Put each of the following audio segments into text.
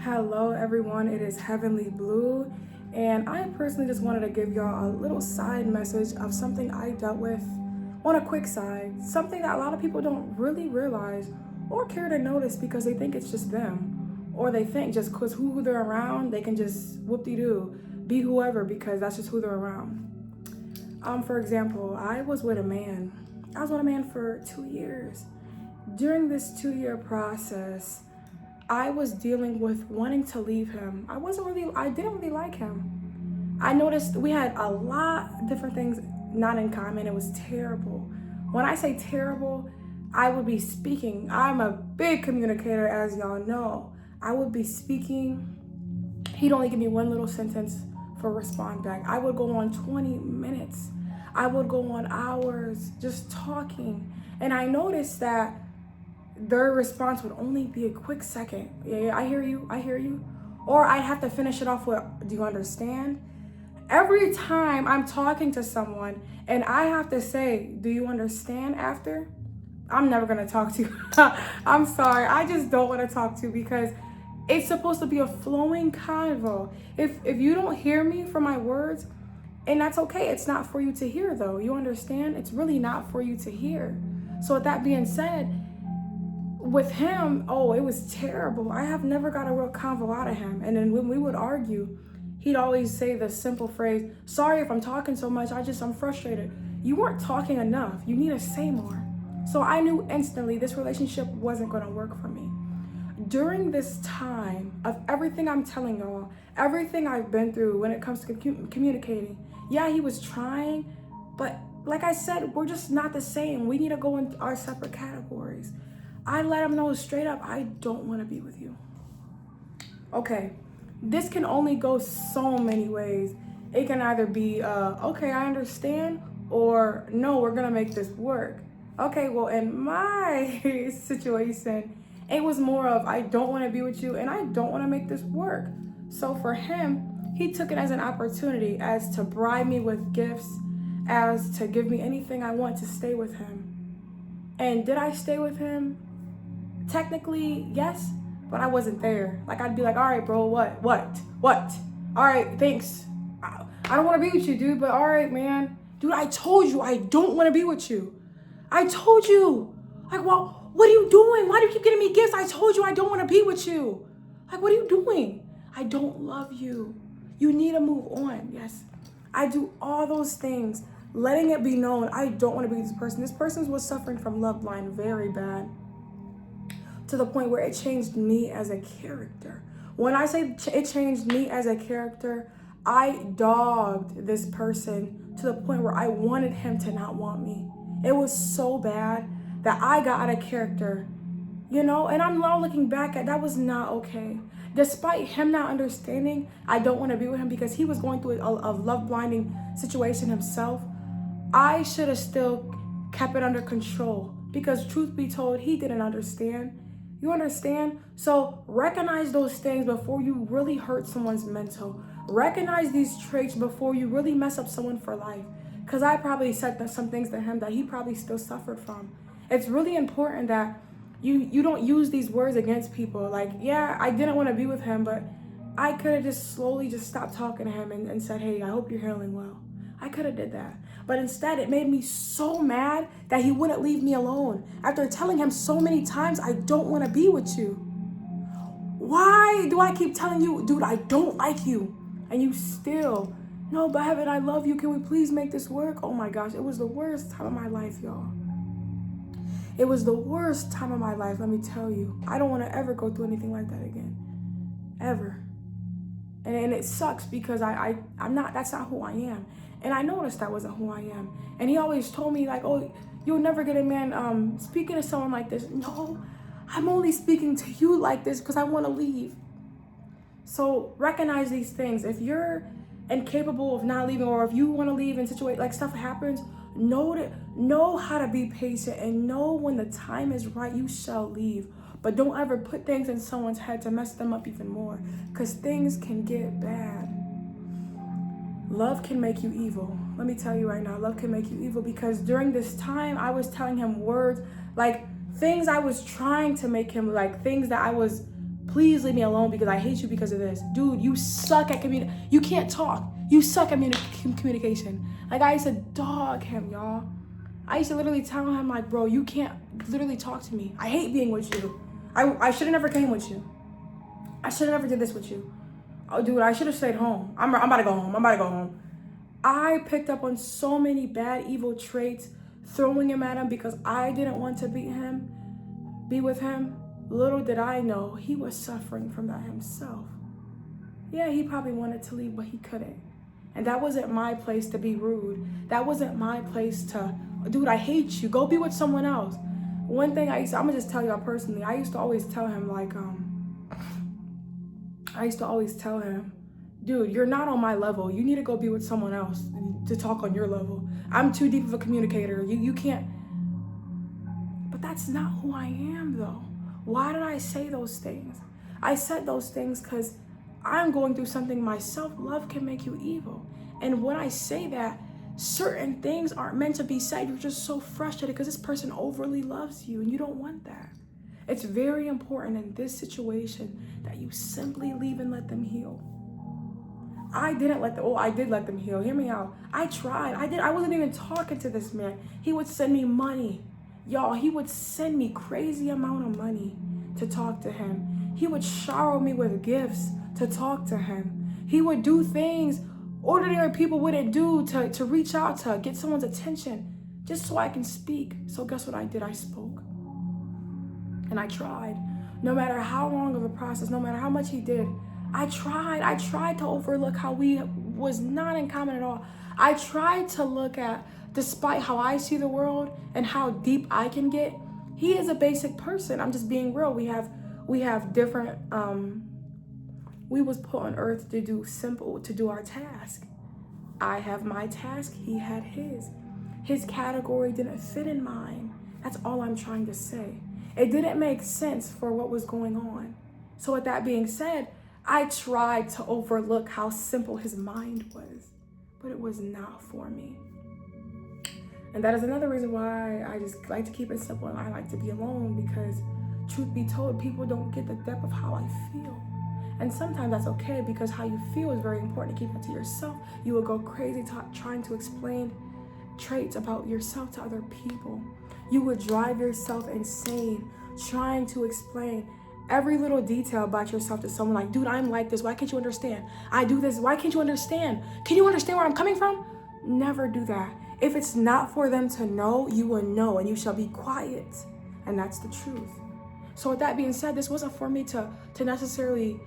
Hello, everyone. It is Heavenly Blue, and I personally just wanted to give y'all a little side message of something I dealt with on a quick side. Something that a lot of people don't really realize or care to notice because they think it's just them, or they think just because who they're around, they can just whoop-de-doo, be whoever because that's just who they're around. For example, I was with a man. I was with a man for 2 years. During this 2 year process, I was dealing with wanting to leave him. I didn't really like him. I noticed we had a lot of different things not in common. It was terrible. When I say terrible, I would be speaking. I'm a big communicator, as y'all know. I would be speaking. He'd only give me one little sentence for a respond back. I would go on 20 minutes. I would go on hours just talking. And I noticed that their response would only be a quick second. Yeah, I hear you. Or I'd have to finish it off with, do you understand? Every time I'm talking to someone and I have to say, do you understand after? I'm never gonna talk to you. I'm sorry, I just don't wanna talk to you because it's supposed to be a flowing convo. If you don't hear me for my words, and that's okay, it's not for you to hear though, you understand? It's really not for you to hear. So with that being said, with him, it was terrible. I have never got a real convo out of him. And then when we would argue, he'd always say the simple phrase, sorry if I'm talking so much, I'm frustrated. You weren't talking enough. You need to say more. So I knew instantly this relationship wasn't gonna work for me. During this time of everything I'm telling y'all, everything I've been through when it comes to communicating, yeah, he was trying, but like I said, we're just not the same. We need to go in our separate categories. I let him know straight up, I don't want to be with you. Okay, this can only go so many ways. It can either be, okay, I understand, or no, we're going to make this work. Okay, well, in my situation, it was more of, I don't want to be with you, and I don't want to make this work. So for him, he took it as an opportunity, as to bribe me with gifts, as to give me anything I want to stay with him. And did I stay with him? Technically, yes, but I wasn't there. Like, I'd be like, all right, bro, what? All right, thanks. I don't want to be with you, dude, but all right, man. Dude, I told you I don't want to be with you. I told you. Like, well, what are you doing? Why do you keep getting me gifts? I told you I don't want to be with you. Like, what are you doing? I don't love you. You need to move on. Yes, I do all those things, letting it be known I don't want to be with this person. This person was suffering from love blind very bad, to the point where it changed me as a character. When I say it changed me as a character, I dogged this person to the point where I wanted him to not want me. It was so bad that I got out of character, and I'm now looking back at that was not okay. Despite him not understanding, I don't want to be with him because he was going through a love blinding situation himself. I should have still kept it under control because truth be told, he didn't understand. You understand? So recognize those things before you really hurt someone's mental. Recognize these traits before you really mess up someone for life. Because I probably said some things to him that he probably still suffered from. It's really important that you don't use these words against people. Like, yeah, I didn't want to be with him, but I could have just slowly just stopped talking to him and said, hey, I hope you're healing well. I could have did that. But instead, it made me so mad that he wouldn't leave me alone. After telling him so many times, I don't want to be with you. Why do I keep telling you, dude, I don't like you? And you still, no, but Heaven, I love you. Can we please make this work? Oh my gosh, it was the worst time of my life, y'all. It was the worst time of my life, let me tell you. I don't want to ever go through anything like that again. Ever. And it sucks because that's not who I am. And I noticed that wasn't who I am. And he always told me like, oh, you'll never get a man speaking to someone like this. No, I'm only speaking to you like this because I want to leave. So recognize these things. If you're incapable of not leaving, or if you want to leave and situate like stuff happens, know how to be patient and know when the time is right, you shall leave. But don't ever put things in someone's head to mess them up even more, because things can get bad. Love can make you evil. Let me tell you right now, love can make you evil, because during this time, I was telling him words, like things I was trying to make him, like things that I was Please leave me alone because I hate you because of this. Dude, you suck at you can't talk. You suck at communication. Like, I used to dog him, y'all. I used to literally tell him, like, bro, you can't literally talk to me. I hate being with you. I should have never came with you. I should have never did this with you. Oh, dude, I should have stayed home. I'm about to go home. I picked up on so many bad, evil traits, throwing him at him because I didn't want to be with him. Little did I know, he was suffering from that himself. Yeah, he probably wanted to leave, but he couldn't. And that wasn't my place to be rude. That wasn't my place to, dude, I hate you. Go be with someone else. One thing I'm gonna just tell y'all personally, I used to always tell him, like, dude, you're not on my level. You need to go be with someone else to talk on your level. I'm too deep of a communicator. You can't. But that's not who I am, though. Why did I say those things? I said those things because I'm going through something myself. Love can make you evil. And when I say that, certain things aren't meant to be said. You're just so frustrated because this person overly loves you and you don't want that. It's very important in this situation that you simply leave and let them heal. I did let them heal. Hear me out. I tried. I wasn't even talking to this man. He would send me money. Y'all, he would send me crazy amount of money to talk to him. He would shower me with gifts to talk to him. He would do things ordinary people wouldn't do to reach out to get someone's attention just so I can speak. So guess what I did? I spoke. And I tried. No matter how long of a process, no matter how much he did, I tried to overlook how we was not in common at all. I tried to look at, despite how I see the world and how deep I can get, he is a basic person. I'm just being real. We have different, we was put on earth to do our task. I have my task, he had his. His category didn't fit in mine. That's all I'm trying to say. It didn't make sense for what was going on. So with that being said, I tried to overlook how simple his mind was, but it was not for me. And that is another reason why I just like to keep it simple and I like to be alone, because truth be told, people don't get the depth of how I feel. And sometimes that's okay, because how you feel is very important to keep it to yourself. You will go crazy trying to explain traits about yourself to other people. You would drive yourself insane trying to explain every little detail about yourself to someone, like, dude, I'm like this. Why can't you understand? I do this. Why can't you understand? Can you understand where I'm coming from? Never do that. If it's not for them to know, you will know, and you shall be quiet. And that's the truth. So with that being said, this wasn't for me to necessarily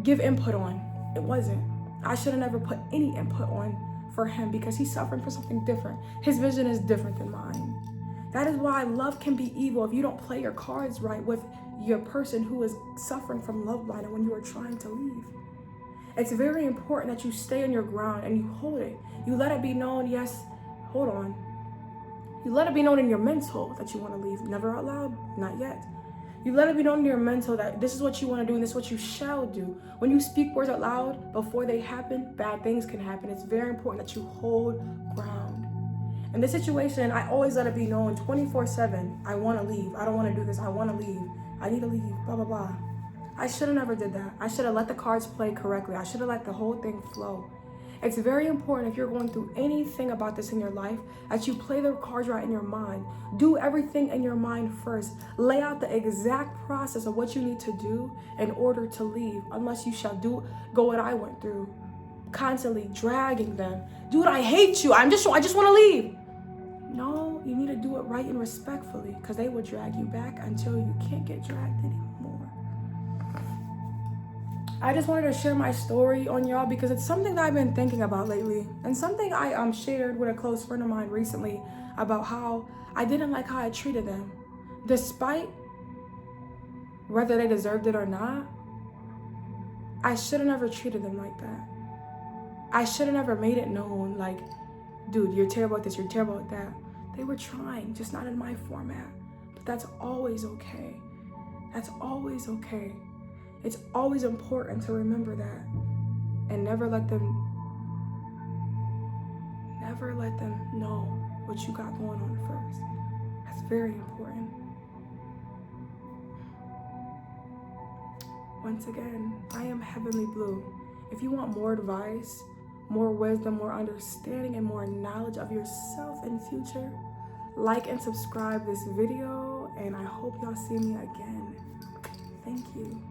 give input on. It wasn't. I should have never put any input on for him, because he's suffering from something different. His vision is different than mine. That is why love can be evil if you don't play your cards right with your person who is suffering from love blind when you are trying to leave. It's very important that you stay on your ground and you hold it. You let it be known, yes, hold on. You let it be known in your mental that you want to leave. Never out loud, not yet. You let it be known in your mental that this is what you want to do and this is what you shall do. When you speak words out loud before they happen, bad things can happen. It's very important that you hold ground. In this situation, I always let it be known 24/7. I want to leave. I don't want to do this. I want to leave. I need to leave. Blah, blah, blah. I should have never did that. I should have let the cards play correctly. I should have let the whole thing flow. It's very important, if you're going through anything about this in your life, that you play the cards right in your mind. Do everything in your mind first. Lay out the exact process of what you need to do in order to leave, unless you shall go what I went through. Constantly dragging them. Dude, I hate you. I just want to leave. No, you need to do it right and respectfully, because they will drag you back until you can't get dragged anymore. I just wanted to share my story on y'all because it's something that I've been thinking about lately, and something I shared with a close friend of mine recently about how I didn't like how I treated them, despite whether they deserved it or not. I should have never treated them like that. I should have never made it known, like, dude, you're terrible at this, you're terrible at that. They were trying, just not in my format. But that's always okay. That's always okay. It's always important to remember that. And never let them know what you got going on first. That's very important. Once again, I am Heavenly Blue. If you want more advice, more wisdom, more understanding, and more knowledge of yourself and future, like and subscribe this video, and I hope y'all see me again. Thank you.